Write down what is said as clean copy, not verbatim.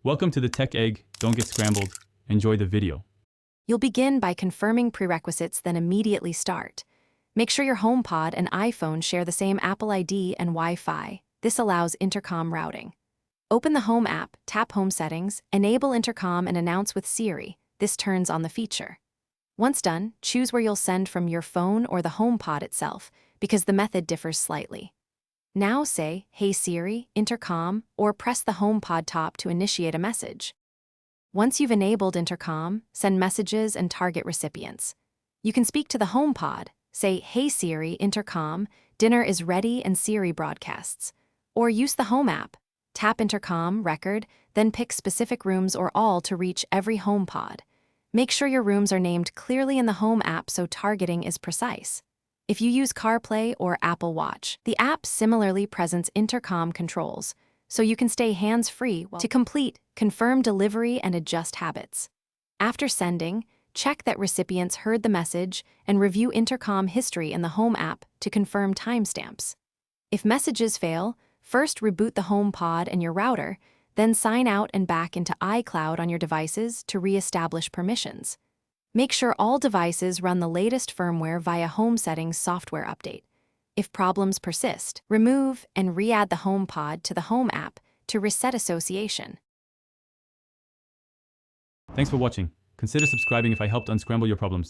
Welcome to the Tech Egg. Don't get scrambled. Enjoy the video. You'll begin by confirming prerequisites, then immediately start. Make sure your Homepod and iPhone share the same Apple ID and Wi-Fi. This allows Intercom routing. Open the Home app, tap Home Settings, enable Intercom and announce with Siri. This turns on the feature. Once done, choose where you'll send from your phone or the Homepod itself, because the method differs slightly. Now say, "Hey Siri, Intercom," or press the Homepod top to initiate a message. Once you've enabled Intercom, send messages and target recipients. You can speak to the Homepod, say, "Hey Siri, Intercom, dinner is ready," and Siri broadcasts. Or use the Home app, tap Intercom, record, then pick specific rooms or all to reach every Homepod. Make sure your rooms are named clearly in the Home app so targeting is precise. If you use CarPlay or Apple Watch, the app similarly presents intercom controls, so you can stay hands-free to complete, confirm delivery, and adjust habits. After sending, check that recipients heard the message and review intercom history in the Home app to confirm timestamps. If messages fail, first reboot the HomePod and your router, then sign out and back into iCloud on your devices to re-establish permissions. Make sure all devices run the latest firmware via Home Settings software update. If problems persist, remove and re-add the HomePod to the Home app to reset association. Thanks for watching. Consider subscribing if I helped unscramble your problems.